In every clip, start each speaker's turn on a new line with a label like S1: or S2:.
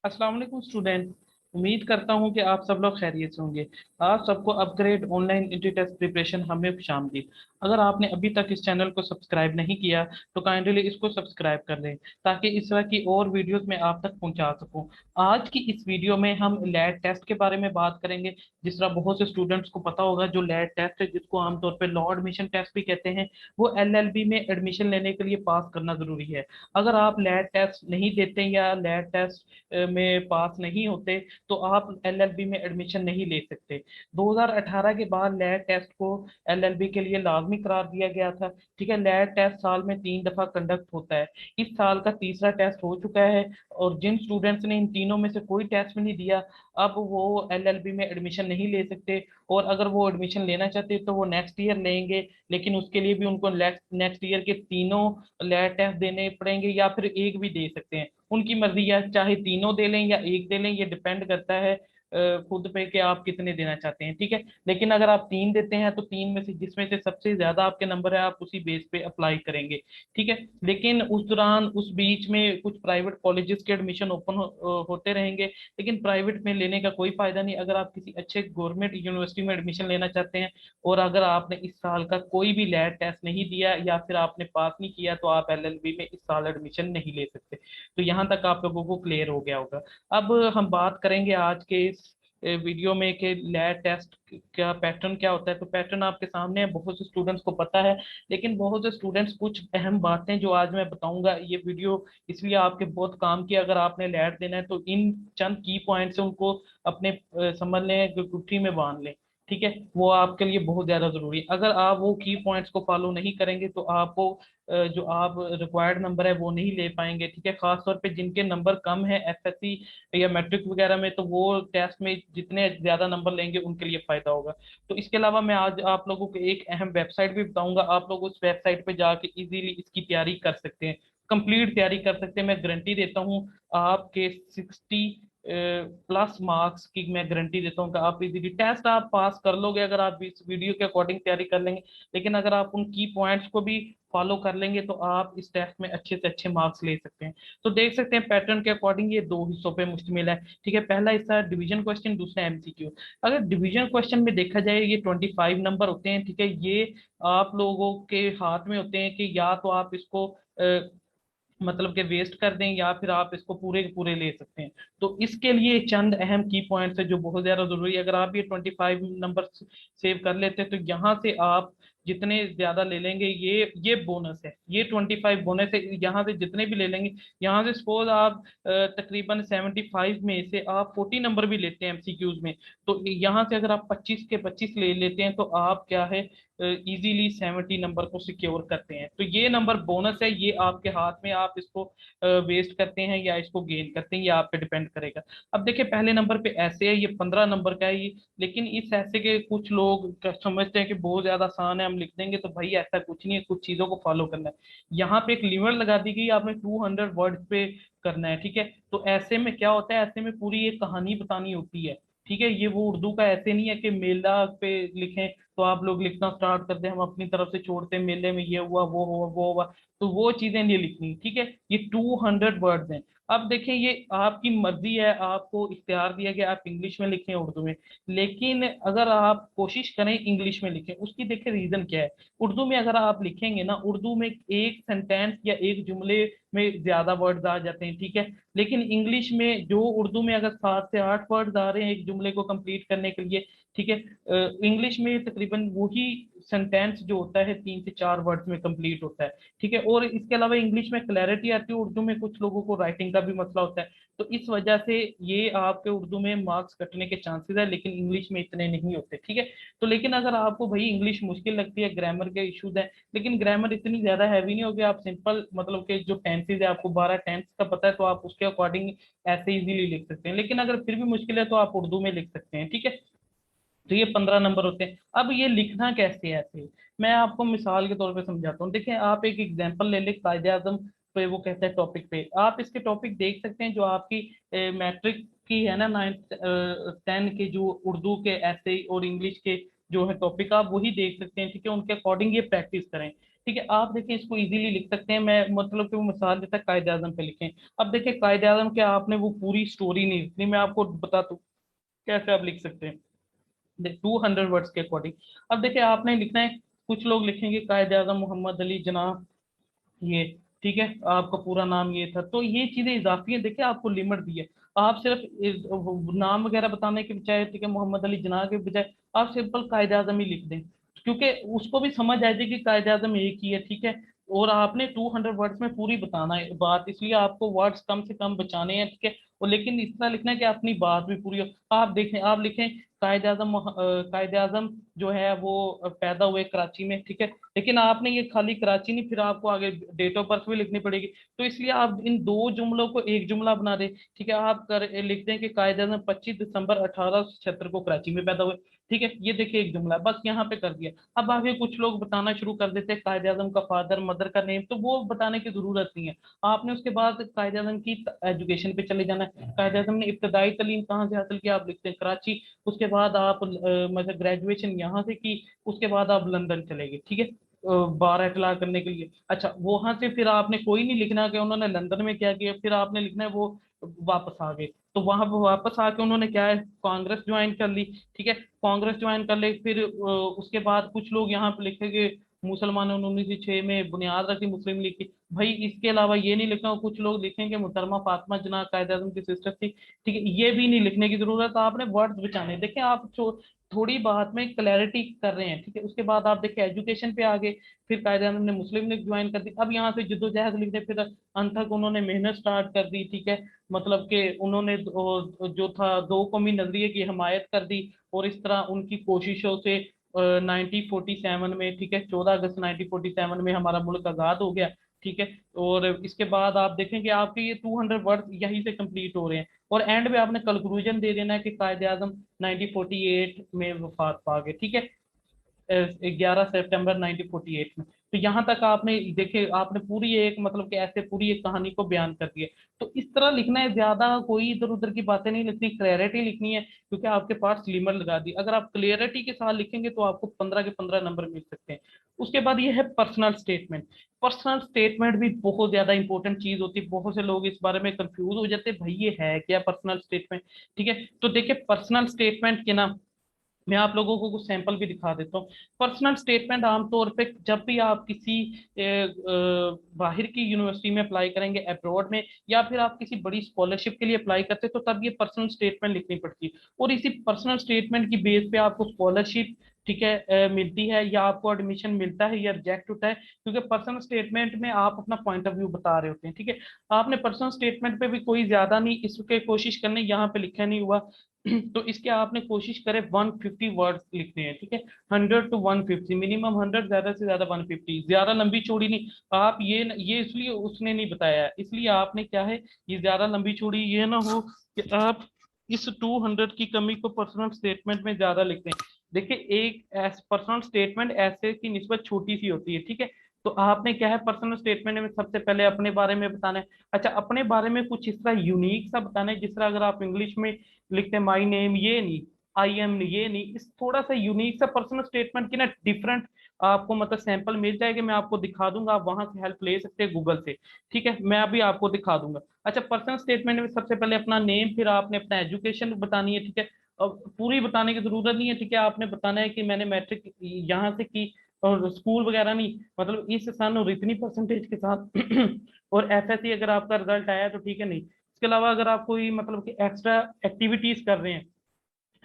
S1: अस्सलाम वालेकुम स्टूडेंट। उम्मीद करता हूं कि आप सब लोग खैरियत से होंगे। आप सबको upgrade online entry test preparation हमें खुशामदीद। अगर आपने अभी तक इस चैनल को सब्सक्राइब नहीं किया तो काइंडली इसको सब्सक्राइब कर लें ताकि इस तरह की और वीडियोस मैं आप तक पहुंचा सकूं। आज की इस वीडियो में हम लैट टेस्ट के बारे में बात करेंगे। जिस तरह बहुत से स्टूडेंट्स को पता होगा, जो लैट टेस्ट है जिसको आमतौर पर लॉ एडमिशन टेस्ट भी कहते हैं, वो एलएलबी में एडमिशन लेने के लिए पास करना जरूरी है। अगर आप लैट टेस्ट नहीं देते या लैट टेस्ट में पास नहीं होते तो आप एलएलबी में एडमिशन नहीं ले सकते। 2018 के बाद लैट टेस्ट को एलएलबी के लिए लाजमी करार दिया गया था। ठीक है, लैट टेस्ट साल में 3 दफा कंडक्ट होता है। इस साल का तीसरा टेस्ट हो चुका है और जिन स्टूडेंट्स ने इन तीनों में से कोई टेस्ट भी नहीं दिया, अब वो एलएलबी में एडमिशन नहीं ले सकते। और अगर वो एडमिशन लेना चाहते तो वो नेक्स्ट ईयर लेंगे, लेकिन उसके लिए भी उनको नेक्स्ट ईयर के तीनों लैट टेस्ट देने पड़ेंगे या फिर एक भी दे सकते हैं। उनकी मर्जी है, चाहे तीनों दे लें या एक दे लें, ये डिपेंड करता है खुद पे कि आप कितने देना चाहते हैं। ठीक है, लेकिन अगर आप 3 देते हैं तो तीन में से जिसमें से सबसे ज्यादा आपके नंबर है आप उसी बेस पे अप्लाई करेंगे। ठीक है, लेकिन उस दौरान उस बीच में कुछ प्राइवेट कॉलेजेस के एडमिशन ओपन होते रहेंगे, लेकिन प्राइवेट में लेने का कोई फायदा नहीं अगर आप किसी अच्छे गवर्नमेंट यूनिवर्सिटी में एडमिशन लेना चाहते हैं। और अगर आपने इस साल का कोई भी लैब टेस्ट नहीं दिया या फिर आपने पास नहीं किया तो आप एलएलबी में इस साल एडमिशन नहीं ले सकते। तो यहाँ तक आप लोगों को क्लियर हो गया होगा। अब हम बात करेंगे आज के इस वीडियो में कि लैब टेस्ट का पैटर्न क्या होता है। तो पैटर्न आपके सामने है, बहुत से स्टूडेंट्स को पता है, लेकिन बहुत से स्टूडेंट्स कुछ अहम बातें जो आज मैं बताऊंगा, ये वीडियो इसलिए आपके बहुत काम की। अगर आपने लैब देना है तो इन चंद की पॉइंट से उनको अपने समझ लें, गुत्थी में बांध लें। ठीक है, वो आपके लिए बहुत ज्यादा जरूरी है। अगर आप वो की पॉइंट्स को फॉलो नहीं करेंगे तो आपको जो आप रिक्वायर्ड नंबर है वो नहीं ले पाएंगे। ठीक है, खास तौर पे जिनके नंबर कम है एसएससी या मैट्रिक वगैरह में, तो वो टेस्ट में जितने ज्यादा नंबर लेंगे उनके लिए फायदा होगा। तो इसके अलावा मैं आज आप लोगों को एक अहम वेबसाइट भी बताऊंगा, आप लोग उस वेबसाइट पे जाके इजीली इसकी तैयारी कर सकते हैं, कंप्लीट तैयारी कर सकते हैं। मैं गारंटी देता हूँ आपके 60 प्लस मार्क्स की मैं गारंटी देता हूँ कि आप इजीली टेस्ट आप पास कर लोगे अगर आप इस वीडियो के अकॉर्डिंग तैयारी कर लेंगे। लेकिन अगर आप उन की पॉइंट्स को भी फॉलो कर लेंगे तो आप इस टेस्ट में अच्छे से अच्छे मार्क्स ले सकते हैं। तो देख सकते हैं पैटर्न के अकॉर्डिंग ये दो हिस्सों पे मुश्तमिल है। ठीक है, पहला हिस्सा डिवीजन क्वेश्चन, दूसरा एमसीक्यू। अगर डिवीजन क्वेश्चन में देखा जाए, ये 25 नंबर होते हैं। ठीक है, ये आप लोगों के हाथ में होते हैं कि या तो आप इसको मतलब के वेस्ट कर दें या फिर आप इसको पूरे के पूरे ले सकते हैं। तो इसके लिए चंद अहम की पॉइंट्स है जो बहुत ज्यादा जरूरी है। अगर आप ये 25 नंबर सेव कर लेते हैं तो यहाँ से आप जितने ज्यादा ले लेंगे ये बोनस है, ये 25 बोनस है। यहाँ से जितने भी ले लेंगे, यहाँ से सपोज आप तकरीबन 75 में से आप 40 नंबर भी लेते हैं एमसीक्यूज में, तो यहाँ से अगर आप 25 के 25 ले लेते हैं तो आप क्या है, इजीली 70 नंबर को सिक्योर करते हैं। तो ये नंबर बोनस है, ये आपके हाथ में, आप इसको वेस्ट करते हैं या इसको गेन करते हैं, ये आप पे डिपेंड करेगा। अब देखिए पहले नंबर पे ऐसे है, ये 15 नंबर का है ये। लेकिन इस ऐसे के कुछ लोग समझते हैं कि बहुत ज्यादा आसान है, हम लिख देंगे, तो भाई ऐसा कुछ नहीं है, कुछ चीजों को फॉलो करना है। यहाँ पे एक लिमिट लगा दी गई, आपने 200 वर्ड पे करना है। ठीक है, तो ऐसे में क्या होता है, ऐसे में पूरी एक कहानी बतानी होती है। ठीक है, ये वो उर्दू का ऐसे नहीं है कि मेला पे लिखें तो आप लोग लिखना स्टार्ट कर दें, हम अपनी तरफ से छोड़ते हैं, मेले में ये हुआ वो हुआ वो हुआ, तो वो चीजें नहीं लिखनी। ठीक है, ये 200 वर्ड्स हैं। अब देखें, ये आपकी मर्जी है, आपको इख्तियार दिया गया आप इंग्लिश में लिखें उर्दू में, लेकिन अगर आप कोशिश करें इंग्लिश में लिखें, उसकी देखें रीजन क्या है। उर्दू में अगर आप लिखेंगे ना, उर्दू में एक सेंटेंस या एक जुमले में ज्यादा वर्ड्स आ जाते हैं। ठीक है, लेकिन इंग्लिश में जो उर्दू में अगर 7 से 8 वर्ड्स आ रहे हैं एक जुमले को कंप्लीट करने के लिए, ठीक है, इंग्लिश में तकरीबन वही सेंटेंस जो होता है 3 से 4 वर्ड्स में कंप्लीट होता है। ठीक है, और इसके अलावा इंग्लिश में क्लैरिटी आती है, उर्दू में कुछ लोगों को राइटिंग का भी मसला होता है। तो इस वजह से ये आपके उर्दू में मार्क्स कटने के चांसेस है, लेकिन इंग्लिश में इतने नहीं होते। ठीक है, तो लेकिन अगर आपको भाई इंग्लिश मुश्किल लगती है, ग्रामर के इश्यूज है, लेकिन ग्रामर इतनी ज्यादा हैवी नहीं होगी, आप सिंपल मतलब के जो टेंसेज है, आपको 12 टेंस का पता है तो आप उसके अकॉर्डिंग ऐसे इजीली लिख सकते हैं। लेकिन अगर फिर भी मुश्किल है तो आप उर्दू में लिख सकते हैं। ठीक है, तो ये 15 नंबर होते हैं। अब ये लिखना कैसे है ऐसे, मैं आपको मिसाल के तौर पे समझाता हूँ। देखिए आप एक एग्जांपल ले लें, कायदे आजम पे वो कहता है टॉपिक पे, आप इसके टॉपिक देख सकते हैं जो आपकी मैट्रिक की है ना, 9th 10 के जो उर्दू के ऐसे और इंग्लिश के जो है टॉपिक, आप वही देख सकते हैं। ठीक है, उनके अकॉर्डिंग ये प्रैक्टिस करें। ठीक है, आप देखिए इसको इजीली लिख सकते हैं, मैं मतलब कि वो मिसाल देता है कायदे आजम पे लिखें। अब देखिए कायदे आजम के आपने वो पूरी स्टोरी नहीं लिखनी, मैं आपको बताता हूँ कैसे आप लिख सकते हैं 200 वर्ड्स के अकॉर्डिंग। अब देखिए आपने लिखना है, कुछ लोग लिखेंगे कायदे आजम मोहम्मद अली जनाब ये, ठीक है, आपका पूरा नाम ये था, तो ये चीजें इजाफी है, देखिए आपको लिमिट दी है। आप सिर्फ नाम वगैरह बताने के बजाय, ठीक है, मोहम्मद अली जना के बजाय आप सिंपल कायदे आजम ही लिख दें, क्योंकि उसको भी समझ आ जाएगी कि कायदे आजम एक ही है, ठीक है। और आपने 200 वर्ड्स में पूरी बताना है बात, इसलिए आपको वर्ड्स कम से कम बचाने हैं, ठीक है। और लेकिन इस तरह लिखना है कि अपनी बात भी पूरी हो। आप देखें, आप लिखें कायदे आजम जो है वो पैदा हुए कराची में, ठीक है, लेकिन आपने ये खाली कराची नहीं, फिर आपको आगे डेट ऑफ बर्थ भी लिखनी पड़ेगी। तो इसलिए आप इन दो जुमलों को एक जुमला बना दे, ठीक है। आप लिखते हैं कि कायदे आजम 25 दिसंबर 1876 को कराची में पैदा हुए, ठीक है, ये देखिए एक जुमला बस यहाँ पे कर दिया। अब आगे कुछ लोग बताना शुरू कर देते हैं कायदे आजम का फादर मदर का नेम, तो वो बताने की जरूरत नहीं है। आपने उसके बाद कायदे आजम की एजुकेशन पे चले जाना है, कायदे आजम ने इब्तदाई तालीम कहाँ से हासिल किया, आप लिखते हैं कराची। उसके बाद आप मतलब ग्रेजुएशन यहाँ से की, उसके बाद आप लंदन चले गए, ठीक है, बार इतला करने के लिए। अच्छा, वहां से फिर आपने कोई नहीं लिखना कि उन्होंने लंदन में क्या किया, फिर आपने लिखना है वो वापस आ गए। तो वहां पर वापस आके उन्होंने क्या है, कांग्रेस ज्वाइन कर ली, ठीक है, कांग्रेस ज्वाइन कर ले। फिर उसके बाद कुछ लोग यहाँ पे लिखेंगे मुसलमानों ने 1906 में बुनियाद रखी मुस्लिम लीग की, भाई इसके अलावा ये नहीं लिखना। कुछ लोग लिखेंगे मुहतरमा फातिमा जना कायदे आजम की सिस्टर थी, ठीक है, ये भी नहीं लिखने की जरूरत, आपने वर्ड्स बचाने। देखिए आप थोड़ी बात में क्लैरिटी कर रहे हैं, ठीक है। उसके बाद आप देखिए एजुकेशन पे आगे, फिर कायदे आजम ने मुस्लिम लीग ज्वाइन कर दी, अब यहाँ से जद्दोजहद लिख दे, फिर अंत तक उन्होंने मेहनत स्टार्ट कर दी, ठीक है, मतलब कि उन्होंने जो था दो कौमी नजरिए की हिमायत कर दी। और इस तरह उनकी कोशिशों से 1947 में, ठीक है, 14 अगस्त 1947 में हमारा मुल्क आज़ाद हो गया, ठीक है। और इसके बाद आप देखें कि आपके ये 200 वर्ड यहीं से कंप्लीट हो रहे हैं, और एंड में आपने कंक्लूजन दे देना है कि कायदे आजम 1948 में वफात पा गए, ठीक है, 11 सितंबर 1948 में। तो यहाँ तक आपने देखे, आपने पूरी एक मतलब कि ऐसे पूरी एक कहानी को बयान कर दिया। तो इस तरह लिखना है, ज्यादा कोई इधर उधर की बातें नहीं लिखनी, क्लैरिटी लिखनी है, क्योंकि आपके पास लिमिट लगा दी। अगर आप क्लियरिटी के साथ लिखेंगे तो आपको 15 के 15 नंबर मिल सकते हैं। उसके बाद ये है पर्सनल स्टेटमेंट। पर्सनल स्टेटमेंट भी बहुत ज्यादा इंपॉर्टेंट चीज होती है, बहुत से लोग इस बारे में कंफ्यूज हो जाते हैं, भाई ये है क्या पर्सनल स्टेटमेंट, ठीक है। तो देखिए पर्सनल स्टेटमेंट के ना, मैं आप लोगों को कुछ सैंपल भी दिखा देता हूँ। पर्सनल स्टेटमेंट आमतौर पे जब भी आप किसी बाहर की यूनिवर्सिटी में अप्लाई करेंगे, अब्रॉड में, या फिर आप किसी बड़ी स्कॉलरशिप के लिए अप्लाई करते हैं, तो तब ये पर्सनल स्टेटमेंट लिखनी पड़ती है। और इसी पर्सनल स्टेटमेंट की बेस पे आपको स्कॉलरशिप, ठीक है, मिलती है, या आपको एडमिशन मिलता है या रिजेक्ट होता है, क्योंकि पर्सनल स्टेटमेंट में आप अपना पॉइंट ऑफ व्यू बता रहे होते हैं, ठीक है। आपने पर्सनल स्टेटमेंट पे भी कोई ज्यादा नहीं इसके कोशिश करनी, यहाँ पे लिखा नहीं हुआ तो इसके आपने कोशिश करें 150 वर्ड्स लिखने हैं, ठीक है, 100 to 150, मिनिमम 100, ज्यादा से ज्यादा 150, ज्यादा लंबी चौड़ी नहीं। आप ये इसलिए उसने नहीं बताया है, इसलिए आपने क्या है, ये ज्यादा लंबी चौड़ी ये ना हो कि आप इस 200 की कमी को पर्सनल स्टेटमेंट में ज्यादा लिखते हैं। देखिए एक पर्सनल स्टेटमेंट ऐसे की निस्बत छोटी सी होती है, ठीक है। तो आपने क्या है, पर्सनल स्टेटमेंट में सबसे पहले अपने बारे में बताना है। अच्छा, अपने बारे में कुछ इस तरह यूनिक सा बताना है, जिस तरह अगर आप इंग्लिश में लिखते हैं माई नेम, ये नहीं, आई एम, ये नहीं, इस थोड़ा सा यूनिक सा पर्सनल स्टेटमेंट की ना डिफरेंट आपको मतलब सैंपल मिल जाएगा, मैं आपको दिखा दूंगा, आप वहां से हेल्प ले सकते हैं गूगल से, ठीक है, मैं अभी आपको दिखा दूंगा। अच्छा, पर्सनल स्टेटमेंट में सबसे पहले अपना नेम, फिर आपने अपना एजुकेशन बतानी है, ठीक है। और पूरी बताने की जरूरत नहीं है, ठीक है, आपने बताना है कि मैंने मैट्रिक यहाँ से की, और स्कूल वगैरह नहीं, मतलब इस सन और इतनी परसेंटेज के साथ और एफएससी अगर आपका रिजल्ट आया तो ठीक है, नहीं इसके अलावा अगर आप कोई मतलब कि एक्स्ट्रा एक्टिविटीज कर रहे हैं,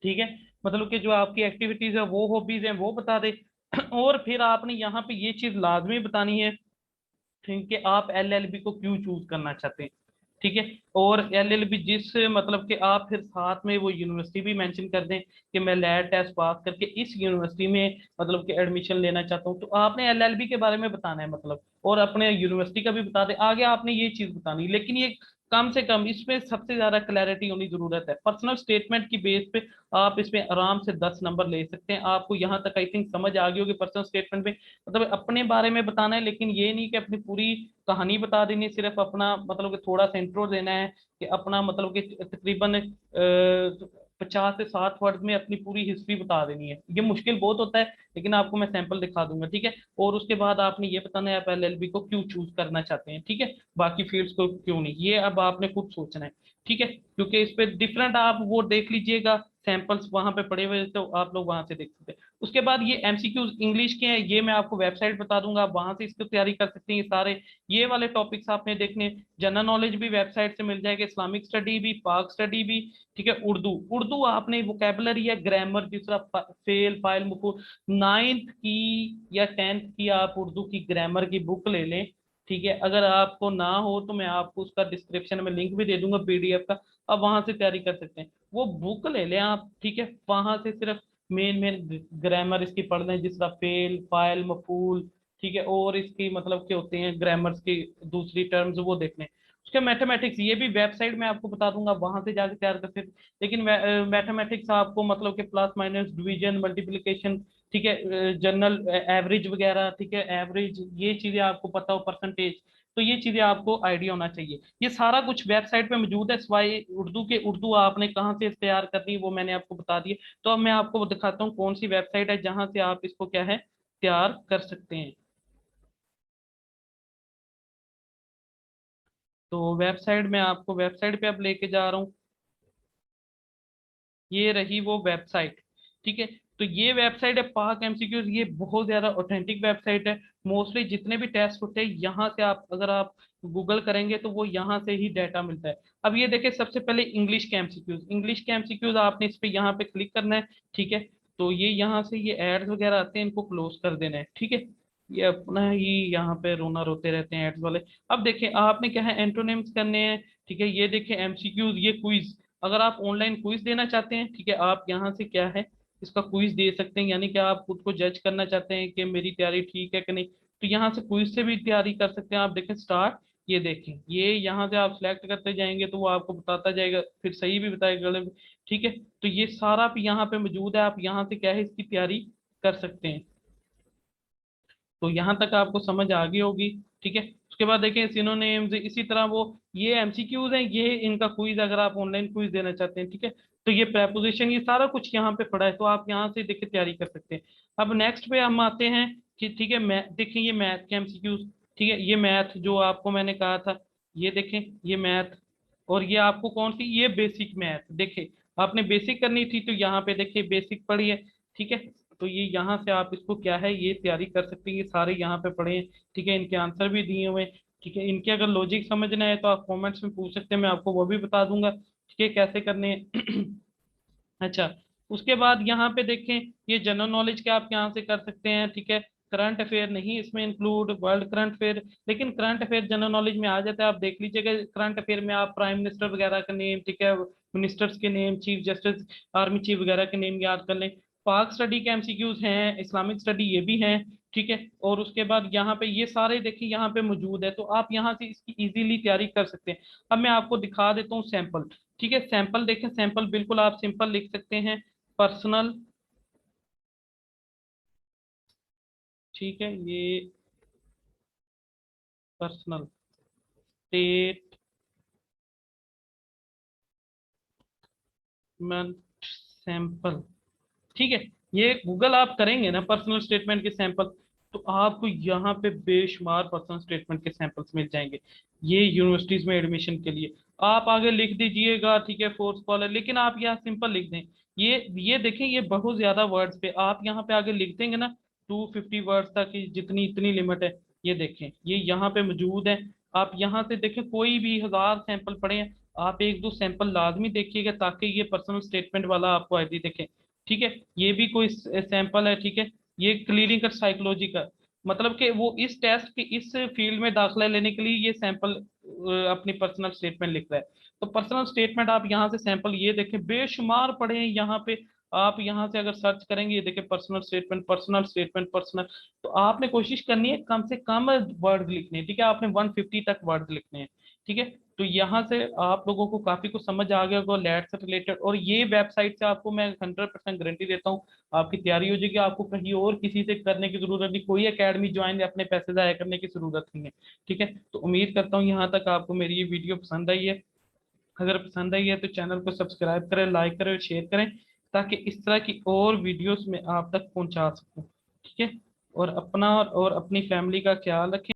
S1: ठीक है, मतलब कि जो आपकी एक्टिविटीज है वो हॉबीज है वो बता दे और फिर आपने यहाँ पे ये चीज लाजमी बतानी है, ठीक है, आप एलएलबी को क्यों चूज करना चाहते हैं, ठीक है। और एलएलबी जिस मतलब कि आप फिर साथ में वो यूनिवर्सिटी भी मेंशन कर दें कि मैं लैट टेस्ट पास करके इस यूनिवर्सिटी में मतलब कि एडमिशन लेना चाहता हूँ, तो आपने एलएलबी के बारे में बताना है मतलब, और अपने यूनिवर्सिटी का भी बता दें, आगे आपने ये चीज बतानी है। लेकिन ये कम से कम इसमें सबसे ज्यादा क्लैरिटी होनी जरूरत है। पर्सनल स्टेटमेंट की बेस पे आप इसमें आराम से 10 नंबर ले सकते हैं। आपको यहाँ तक आई थिंक समझ आ गई होगी पर्सनल स्टेटमेंट में, मतलब अपने बारे में बताना है, लेकिन ये नहीं कि अपनी पूरी कहानी बता देनी, सिर्फ अपना मतलब कि थोड़ा सा इंट्रो देना है कि अपना मतलब कि तकरीबन 50 से 60 वर्ड में अपनी पूरी हिस्ट्री बता देनी है। ये मुश्किल बहुत होता है, लेकिन आपको मैं सैंपल दिखा दूंगा, ठीक है। और उसके बाद आपने ये बताना है आप एलएलबी को क्यों चूज करना चाहते हैं, ठीक है, बाकी फील्ड्स को क्यों नहीं, ये अब आपने खुद सोचना है, ठीक है। क्योंकि इस पे डिफरेंट आप वो देख लीजिएगा, सैंपल्स वहां पे पड़े हुए हैं, तो आप लोग वहां से देख सकते हैं। उसके बाद ये एमसीक्यूज इंग्लिश के हैं, ये मैं आपको वेबसाइट बता दूंगा, आप वहां से इसकी तैयारी कर सकते हैं। ये सारे ये वाले टॉपिक्स आपने देखने, जनरल नॉलेज भी वेबसाइट से मिल जाएगा, इस्लामिक स्टडी भी, पाक स्टडी भी, ठीक है। उर्दू, उर्दू आपने वोकेबलरी या ग्रामर जिस तरह फेल फाइल मुफूल, 9th की या 10th की आप उर्दू की ग्रामर की बुक ले लें, ठीक है। अगर आपको ना हो तो मैं आपको उसका डिस्क्रिप्शन में लिंक भी दे दूंगा पीडीएफ का, आप वहां से तैयारी कर सकते हैं। वो बुक ले लें आप, ठीक है, वहां से सिर्फ मेन मेन ग्रामर इसकी पढ़ लें, जिस तरह फेल फाइल मफूल, ठीक है, और इसकी मतलब के होते हैं ग्रामर्स की दूसरी टर्म्स, वो देख लें। उसके मैथमेटिक्स, ये भी वेबसाइट में आपको बता दूंगा, वहां से जाके तैयार कर सकते हैं। लेकिन मैथमेटिक्स आपको मतलब कि प्लस माइनस डिवीजन मल्टीप्लिकेशन, ठीक है, जनरल एवरेज वगैरह, ठीक है, एवरेज, ये चीजें आपको पता हो, परसेंटेज, तो ये चीजें आपको आइडिया होना चाहिए। ये सारा कुछ वेबसाइट पे मौजूद है, सिवाय उर्दू के। उर्दू आपने कहाँ से तैयार करनी है वो मैंने आपको बता दिया। तो अब मैं आपको दिखाता हूँ कौन सी वेबसाइट है जहां से आप इसको क्या है तैयार कर सकते हैं। तो वेबसाइट में आपको वेबसाइट पे अब लेके जा रहा हूँ, ये रही वो वेबसाइट, ठीक है। तो ये वेबसाइट है पाक एमसीक्यूज, ये बहुत ज्यादा ऑथेंटिक वेबसाइट है। मोस्टली जितने भी टेस्ट होते हैं यहाँ से, आप अगर आप गूगल करेंगे तो वो यहाँ से ही डाटा मिलता है। अब ये देखिए, सबसे पहले इंग्लिश के एमसीक्यूज, इंग्लिश के एमसीक्यूज आपने इस पे यहाँ पे क्लिक करना है, ठीक है। तो ये यहाँ से ये एड्स वगैरह आते हैं, इनको क्लोज कर देना है, ठीक है। ये अपना ही यहाँ पे रोना रोते रहते हैं एड्स वाले। अब देखिए आपने क्या है, एंटोनिम्स करने हैं, ठीक है। ये देखिए एमसीक्यूज, ये क्विज, अगर आप ऑनलाइन क्विज देना चाहते हैं, ठीक है, आप यहाँ से क्या है इसका क्विज दे सकते हैं, यानी कि आप खुद को जज करना चाहते हैं कि मेरी तैयारी ठीक है कि नहीं, तो यहाँ से क्विज से भी तैयारी कर सकते हैं। आप देखें स्टार्ट, ये देखें, ये यहाँ से आप सिलेक्ट करते जाएंगे तो वो आपको बताता जाएगा, फिर सही भी बताएगा गलत भी, ठीक है। तो ये सारा भी यहाँ पे मौजूद है, आप यहाँ से क्या है इसकी तैयारी कर सकते हैं। तो यहाँ तक आपको समझ आ गई होगी, ठीक है। उसके बाद देखें सिनोनिम्स, इसी तरह वो ये एमसीक्यूज हैं, ये इनका क्विज, अगर आप ऑनलाइन क्विज देना चाहते हैं, ठीक है। तो ये प्रेपोजिशन, ये सारा कुछ यहाँ पे पड़ा है, तो आप यहाँ से देखिए तैयारी कर सकते हैं। अब नेक्स्ट पे हम आते हैं कि ठीक है, मैथ देखिए, ये मैथ के एमसीक्यूज, ठीक है। ये मैथ जो आपको मैंने कहा था, ये देखें, ये मैथ, और ये आपको कौन सी, ये बेसिक मैथ, देखे आपने बेसिक करनी थी, तो यहाँ पे देखिए बेसिक पढ़ी है, ठीक है। तो ये यहाँ से आप इसको क्या है ये तैयारी कर सकते हैं, ये सारे यहाँ पे पढ़े हैं, ठीक है। इनके आंसर भी दिए हुए हैं, ठीक है। इनके अगर लॉजिक समझना है तो आप कमेंट्स में पूछ सकते हैं, मैं आपको वो भी बता दूंगा, ठीक है, कैसे करने हैं। अच्छा, उसके बाद यहाँ पे देखें, ये जनरल नॉलेज के आप यहाँ से कर सकते हैं, ठीक है। करंट अफेयर नहीं इसमें इंक्लूड, वर्ल्ड करंट अफेयर, लेकिन करंट अफेयर जनरल नॉलेज में आ जाता है, आप देख लीजिएगा। करंट अफेयर में आप प्राइम मिनिस्टर वगैरह का नेम, ठीक है, मिनिस्टर्स के name, chief justice, army chief वगैरह के नेम याद कर लें। पाक स्टडी के एमसीक्यूज हैं, इस्लामिक स्टडी ये भी हैं, ठीक है। और उसके बाद यहाँ पे ये सारे देखिए यहाँ पे मौजूद है, तो आप यहाँ से इसकी इजीली तैयारी कर सकते हैं। अब मैं आपको दिखा देता हूँ सैंपल, ठीक है। सैंपल देखें, सैंपल बिल्कुल आप सिंपल लिख सकते हैं, पर्सनल, ठीक है, ये पर्सनल स्टेटमेंट सैंपल, ठीक है। ये गूगल आप करेंगे ना पर्सनल स्टेटमेंट के सैंपल, तो आपको यहाँ पे बेशुमार पर्सनल स्टेटमेंट के सैंपल्स मिल जाएंगे, ये यूनिवर्सिटीज में एडमिशन के लिए। आप आगे लिख दीजिएगा, ठीक है, फोर्थ स्कॉलर, लेकिन आप यहाँ सिंपल लिख दें। ये देखें, ये बहुत ज्यादा वर्ड्स पे आप यहाँ पे आगे लिख देंगे ना, 250 वर्ड्स तक की जितनी इतनी लिमिट है, ये देखें, ये यहाँ पे मौजूद है। आप यहाँ से देखें, कोई भी 1000 सैंपल पढ़े हैं, आप एक दो सैंपल लाजमी देखिएगा, ताकि ये पर्सनल स्टेटमेंट वाला आपको आईडी देखें, ठीक है। ये भी कोई सैंपल है, ठीक है। ये क्लिनिकल साइकोलॉजी का, मतलब कि वो इस टेस्ट के इस फील्ड में दाखिला लेने के लिए ये सैंपल अपनी पर्सनल स्टेटमेंट लिख रहा है। तो पर्सनल स्टेटमेंट आप यहाँ से सैंपल ये देखें, बेशुमार पढ़े हैं यहाँ पे। आप यहाँ से अगर सर्च करेंगे, ये देखें personal statement, personal statement, personal, तो आपने कोशिश करनी है कम से कम वर्ड लिखने हैं, ठीक है। आपने 150 तक वर्ड लिखने हैं, ठीक है। तो यहाँ से आप लोगों को काफी कुछ समझ आ गया होगा लैट से रिलेटेड, और ये वेबसाइट से आपको मैं 100% गारंटी देता हूँ आपकी तैयारी हो जाएगी। आपको कहीं और किसी से करने की जरूरत नहीं, कोई एकेडमी ज्वाइन या अपने पैसे जाया करने की जरूरत नहीं है, ठीक है। तो उम्मीद करता हूँ यहाँ तक आपको मेरी ये वीडियो पसंद आई है। अगर पसंद आई है तो चैनल को सब्सक्राइब करें, लाइक करें और शेयर करें, ताकि इस तरह की और वीडियोस में आप तक पहुंचा सकूं। ठीक है, और अपना और अपनी फैमिली का ख्याल रखें।